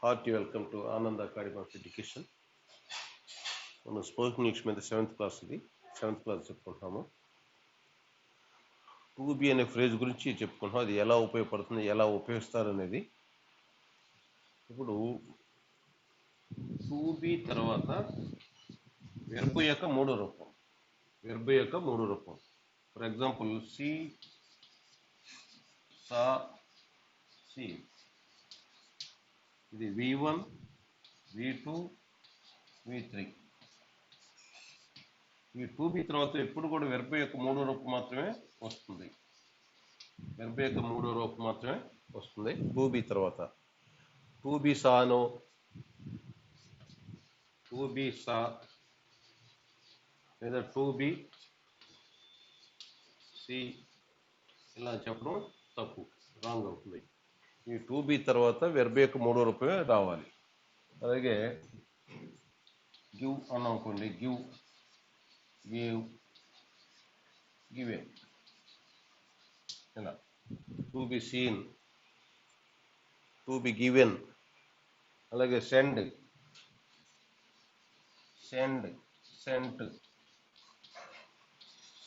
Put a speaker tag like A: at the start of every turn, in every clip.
A: Hearty welcome to Anand Academy of Education. మనం spoken English మీద 7th class చెప్పుకుంటున్నాము. 2B అనే phrase గురించి చెప్పుకుంటున్నాం. అది ఎలా ఉపయోగపడుతుంది, ఎలా ఉపయోగిస్తారు అనేది. ఇప్పుడు 2B తర్వాత వెర్బ్ యొక్క మూడో రూపం. For example see, saw, see. ఇది V1, V2, V3. ఈ 2B తర్వాత ఎప్పుడు కూడా వెర్బ్ యొక్క మూడో రూపం మాత్రమే వస్తుంది. 2B తర్వాత 2B సానో, 2B సా లేదా 2B సి ఇలా చెప్పడం తప్పు, రాంగ్ అవుతుంది. ఈ 2B తర్వాత వెర్బ్ యొక్క మూడో రూపమే రావాలి. అలాగే గివ్ అన్నాం అనుకోండి, గివ్, గివ్, గివెన్ ఇలా. 2B seen, 2B given. అలాగే సెండ్, సెంట్,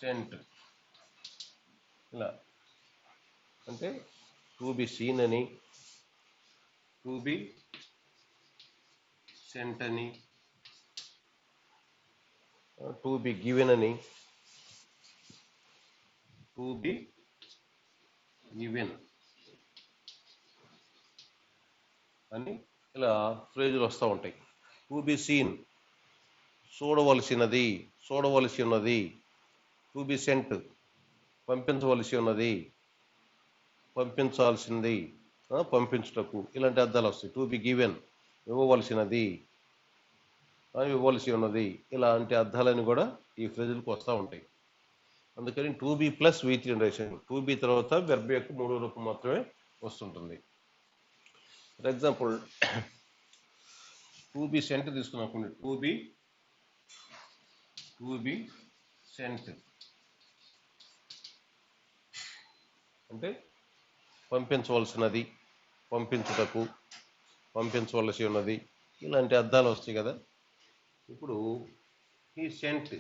A: సెంట్ ఇలా. అంటే 2B సీన్ అని, 2B సెంట్ అని, 2B గివెన్ అని, 2B గివెన్ అని ఇలా ఫ్రేజులు వస్తూ ఉంటాయి. 2B సీన్ చూడవలసి ఉన్నది. 2B సెంట్ పంపించవలసి ఉన్నది, పంపించాల్సింది, పంపించుటకు, ఇలాంటి అర్థాలు వస్తాయి. 2B గివెన్ ఇవ్వవలసి ఉన్నది, ఇలాంటి అర్థాలని కూడా ఈ ఫ్రేజులకు వస్తూ ఉంటాయి. అందుకని 2B ప్లస్ V3 రాశాను. 2B తర్వాత వెర్బ్ యొక్క మూడో రూపం మాత్రమే వస్తుంటుంది. ఫర్ ఎగ్జాంపుల్ 2B సెంట్ తీసుకున్నాం. 2B సెంట్ అంటే పంపించవలసినది, పంపించుటకు, పంపించవలసి ఉన్నది, ఇలాంటి అర్థాలు వస్తాయి కదా. ఇప్పుడు ఈ సెంట్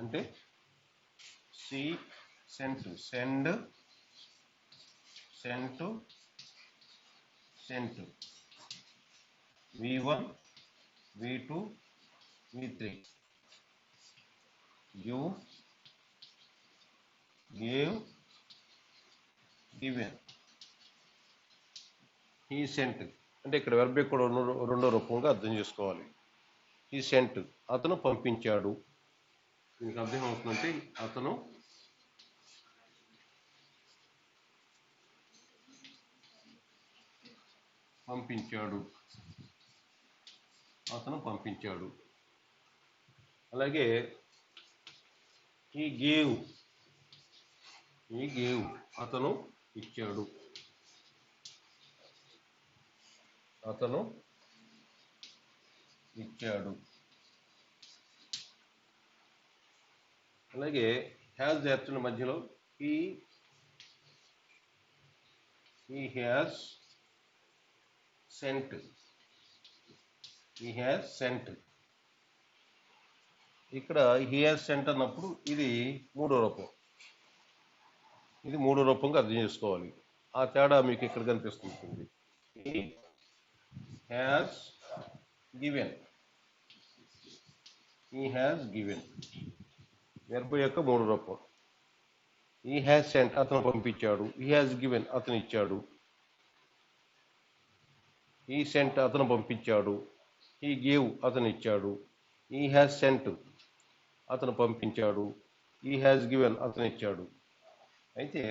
A: అంటే see sent, send, sent, V1, V2, V3. Give, gave, given. ఈ సెంట్ అంటే ఇక్కడ వెర్బ్ కూడా రెండో రూపంగా అర్థం చేసుకోవాలి. ఈ సెంట్ అతను పంపించాడు. దీనికి అర్థం అవుతుందంటే అతను పంపించాడు. అలాగే ఈ గేవ్ అతను ఇచ్చాడు. అలాగే హ్యాస్ చేర్చిన మధ్యలో he has sent. ఇక్కడ he has sent అన్నప్పుడు ఇది మూడో రూపంగా అర్థం చేసుకోవాలి. ఆ తేడా మీకు ఇక్కడ కనిపిస్తుంది. he has given వెర్బ్ యొక్క మూడో రూపం. he has sent అతను పంపించాడు. he has given అతను ఇచ్చాడు. he sent అతను పంపించాడు. he gave అతను ఇచ్చాడు. he has sent అతను పంపించాడు. he has given అతను ఇచ్చాడు. అయితే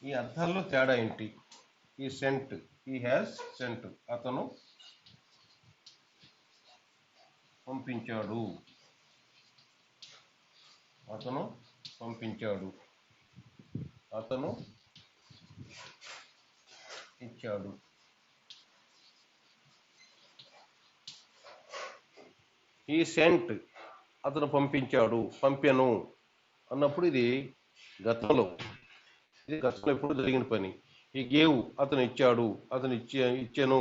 A: ఈ అర్థాల్లో తేడా ఏంటి? he has sent అతను పంపించాడు, అతను ఇచ్చాడు. he sent అతను పంపించాడు, పంపెను అన్నప్పుడు ఇది గతంలో. ఇది గతంలో ఎప్పుడు జరిగిన పని. ఈ గేవ్ అతను ఇచ్చాడు, అతను ఇచ్చాను,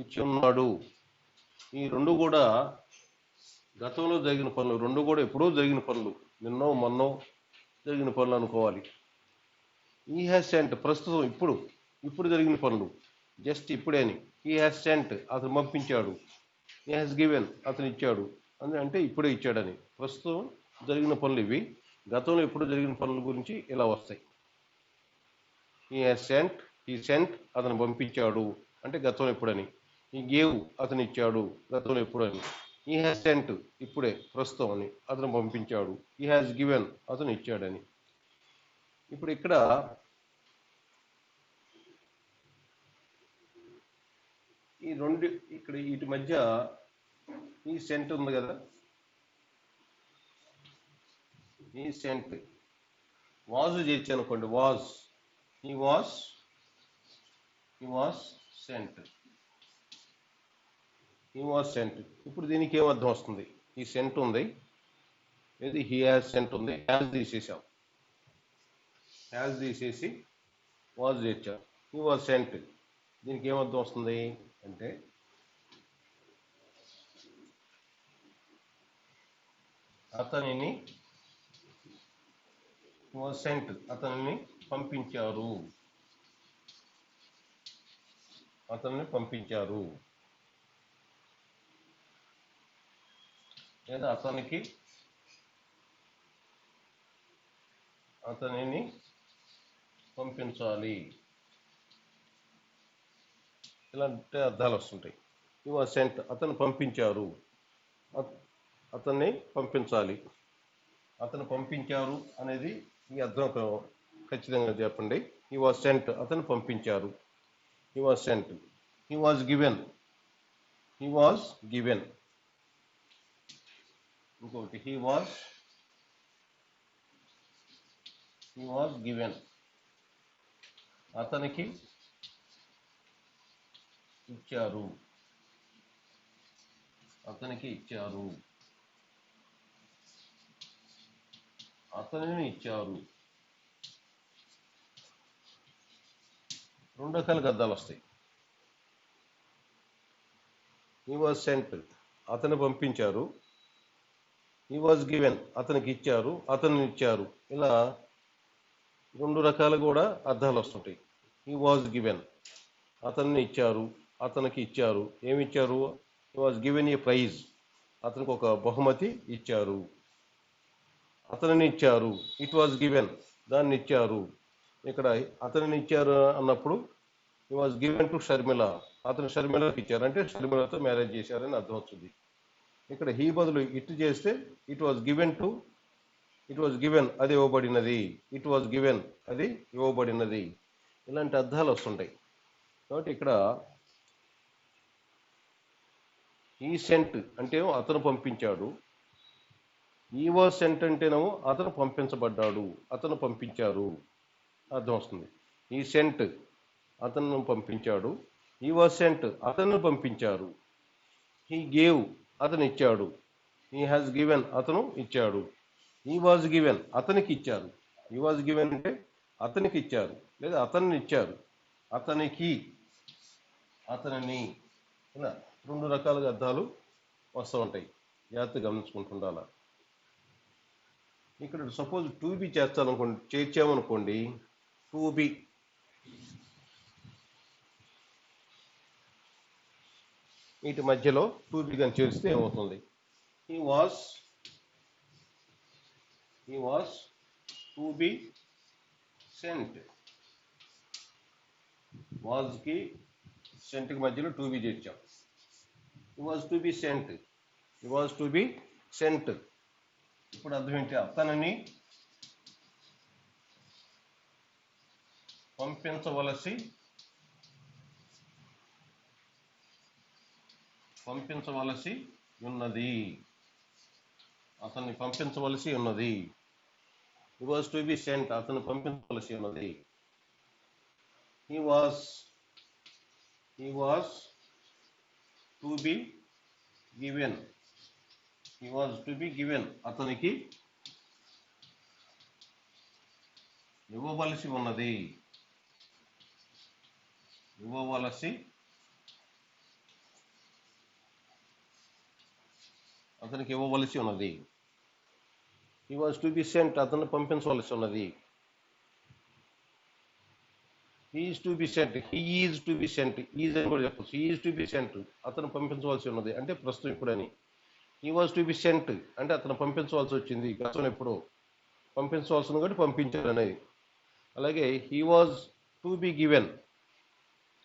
A: ఇచ్చి ఉన్నాడు. ఈ రెండు కూడా గతంలో జరిగిన పనులు, రెండు కూడా ఎప్పుడో జరిగిన పనులు, నిన్నో మొన్నో జరిగిన పనులు అనుకోవాలి. ఈ హ్యాస్ సెంట్ ప్రస్తుతం ఇప్పుడు జరిగిన పనులు, జస్ట్ ఇప్పుడే అని. ఈ హ్యాస్ సెంట్ అతను పంపించాడు. ఈ హ్యాస్ గివెన్ అతను ఇచ్చాడు అంటే ఇప్పుడే ఇచ్చాడని. ప్రస్తుతం జరిగిన పనులు ఇవి. గతంలో ఎప్పుడు జరిగిన పనుల గురించి ఇలా వస్తాయి. ఈ హ్యాస్ సెంట్, ఈ సెంట్ అతను పంపించాడు అంటే గతంలో ఎప్పుడని. ఈ గేవ్ అతను ఇచ్చాడు గతంలో ఎప్పుడని. ఈ హ్యాస్ సెంట్ ఇప్పుడే ప్రస్తుతం అని, అతను పంపించాడు. ఈ హ్యాస్ గివెన్ అతను ఇచ్చాడని. ఇప్పుడు ఇక్కడ ఈ రెండు, ఇక్కడ వీటి మధ్య ఈ సెంట్ ఉంది కదా, ఈ సెంట్ వాజు చేర్చి అనుకోండి, ఈ వాజ్ సెంట్, ఇప్పుడు దీనికి ఏం అర్థం వస్తుంది? ఈ సెంట్ ఉంది, ఇది హీ హ్యాస్ సెంట్ ఉంది, హ్యాస్ తీసేసాం, హ్యాస్ తీసేసి వాజ్ చేర్చాం. హీ వాజ్ సెంట్, దీనికి ఏమర్థం వస్తుంది అంటే అతనిని, వాజ్ సెంట్ అతనిని పంపించారు, లేదా అతనిని పంపించాలి, ఇలాంటి అర్థాలు వస్తుంటాయి. ఈ వాజ్ సెంట్ అతను పంపించారు, అతన్ని పంపించాలి, అతను పంపించారు అనేది ఈ అర్థం ఖచ్చితంగా చెప్పండి. ఈ వాజ్ సెంట్ అతను పంపించారు, ఈ వాజ్ సెంట్. ఈ వాజ్ గివెన్, ఇంకొకటి హీ వాజ్ గివెన్, అతనికి ఇచ్చారు, అతనిని ఇచ్చారు. రెండు రకాల అర్థాలు వస్తాయి. హీ వాజ్ సెంట్ అతను పంపించారు, హీ వాజ్ గివెన్ అతనికి ఇచ్చారు, అతను ఇచ్చారు. ఇలా రెండు రకాలు కూడా అర్థాలు వస్తుంటాయి. హీ వాజ్ గివెన్ అతన్ని ఇచ్చారు, అతనికి ఇచ్చారు. ఏమి ఇచ్చారు? He was given a prize, అతనికి ఒక బహుమతి ఇచ్చారు. అతనిని ఇచ్చారు, ఇట్ వాజ్ గివెన్ దాన్ని ఇచ్చారు. ఇక్కడ అతనిని ఇచ్చారు అన్నప్పుడు he was given to Sharmila, అతను షర్మిలకి ఇచ్చారు అంటే షర్మిలతో మ్యారేజ్ చేశారని అర్థం వస్తుంది. ఇక్కడ హీ బదులు ఇట్ చేస్తే ఇట్ వాజ్ గివెన్ అది ఇవ్వబడినది, ఇట్ వాజ్ గివెన్ అది ఇవ్వబడినది. ఇలాంటి అర్థాలు వస్తుంటాయి. కాబట్టి ఇక్కడ ఈ సెంట్ అంటే అతను పంపించాడు, ఈ వాజ్ సెంట్ అంటేనేమో అతను పంపించబడ్డాడు, అతను పంపించారు అర్థం వస్తుంది. ఈ సెంట్ అతను పంపించాడు, ఈ వాజ్ సెంట్ అతను పంపించారు. హీ గేవ్ అతను ఇచ్చాడు, హీ హ్యాస్ గివెన్ అతను ఇచ్చాడు. ఈ వాజ్ గివెన్ అతనికి ఇచ్చారు, ఈ వాజ్ గివెన్ అంటే అతనికి ఇచ్చారు లేదా అతన్ని ఇచ్చారు, అతనికి, అతనిని. ఇలా రెండు రకాలుగా అర్థాలు వస్తూ ఉంటాయి. జాగ్రత్తగా గమనించుకుంటుండాల. ఇక్కడ సపోజ్ టు బి చేర్చామనుకోండి, టు బి వీటి మధ్యలో టు బి కానీ చేరిస్తే ఏమవుతుంది? He was to be sent, వాజ్కి సెంట్కి మధ్యలో టు బి చేర్చాం. He was to be sent, ఇప్పుడు అర్థం ఏంటి? అతనిని పంపించవలసి ఉన్నది, అతన్ని పంపించవలసి ఉన్నది. He was to be sent అతను పంపించవలసి ఉన్నది. He was to be given అతనికి ఇవ్వవలసి ఉన్నది, ఇవ్వవలసి అతనికి ఇవ్వవలసి ఉన్నది. He was to be sent, అతను పంపించవలసి ఉన్నది. He is to be sent, he is to be sent, is అని కూడా చెప్పచ్చు. He is to be sent, అతను పంపించవలసి ఉన్నది అంటే ప్రస్తుతం ఇప్పుడని. He was to be sent అంటే అతను పంపించవలసి వచ్చింది, గతం ఎప్పుడో. పంపించవలసింది కాబట్టి పంపించాడు అనేది. అలాగే he was to be given,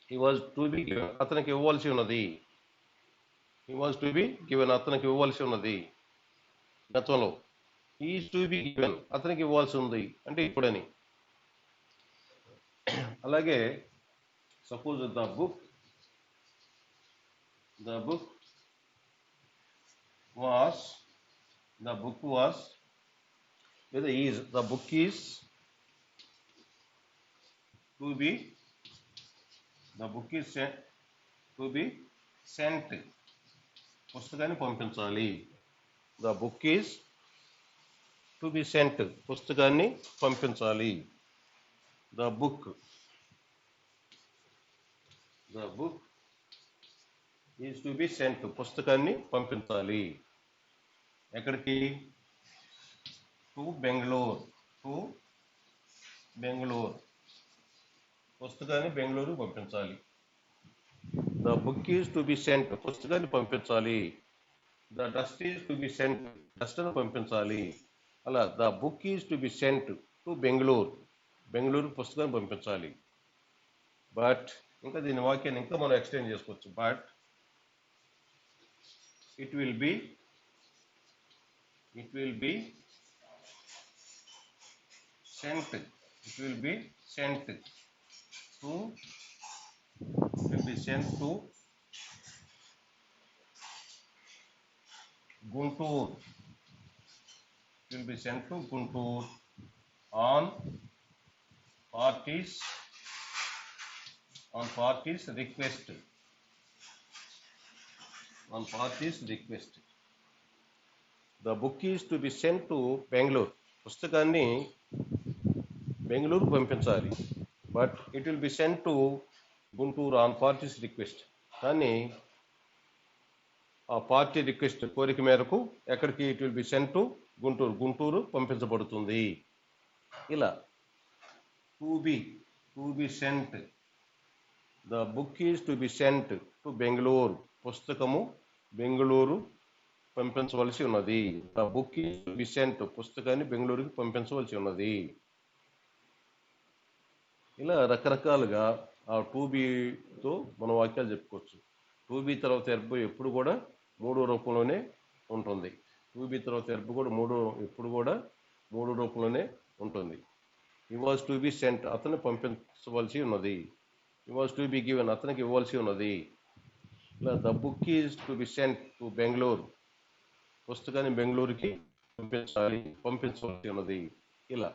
A: he was to be given, అతనికి ఇవ్వవలసి ఉన్నది. He was to be given, అతనికి ఇవ్వవలసి ఉన్నది గతంలో. He is to be given, అతనికి ఇవ్వాల్సి ఉంది అంటే ఇప్పుడని. అలాగే సపోజ్ ద బుక్ వాస్ లేదా is, the book is to be sent, పుస్తకాన్ని పంపించాలి. The book is to be sent, పుస్తకాన్ని పంపించాలి. The book is to be sent, పుస్తకాన్ని పంపించాలి. ఎక్కడికి? టు బెంగళూరు, పుస్తకాన్ని బెంగళూరు పంపించాలి. The book is to be sent, పుస్తకాన్ని పంపించాలి. The dust is to be sent, డస్ట్ను పంపించాలి. అలా the book is to be sent to Bengaluru పుస్తకాన్ని పంపించాలి. బట్ ఇంకా దీని వాక్యాన్ని ఇంకా మనం ఎక్స్టెండ్ చేసుకోవచ్చు. But it will be sent to Guntur. on party's request. The book is to be sent to Bangalore. పుస్తకాన్ని బెంగళూరు పంపించాలి. But it will be sent to Guntur on parties request. కానీ ఆ పార్టీ రిక్వెస్ట్, కోరిక మేరకు ఎక్కడికి? It will be sent to Guntur పంపించబడుతుంది. ఇలా to be sent, the book is to be sent to Bengaluru, పుస్తకము బెంగళూరు పంపించవలసి ఉన్నది. The book is to be sent, పుస్తకాన్ని బెంగళూరుకి పంపించవలసి ఉన్నది. ఇలా రకరకాలుగా ఆ టు బితో మనం వాక్యాలు చెప్పుకోవచ్చు. టు బి తర్వాత వెర్బ్ ఎప్పుడు కూడా మూడో రూపంలోనే ఉంటుంది. టు బి తర్వాత వెర్బ్ కూడా ఎప్పుడు కూడా మూడో రూపంలోనే ఉంటుంది. He was to be sent, అతను పంపించవలసి ఉన్నది. He was to be given, అతనికి ఇవ్వాల్సి ఉన్నది. ఇలా the book is to be sent to Bengaluru, పుస్తకాన్ని బెంగళూరుకి పంపించవలసి ఉన్నది. ఇలా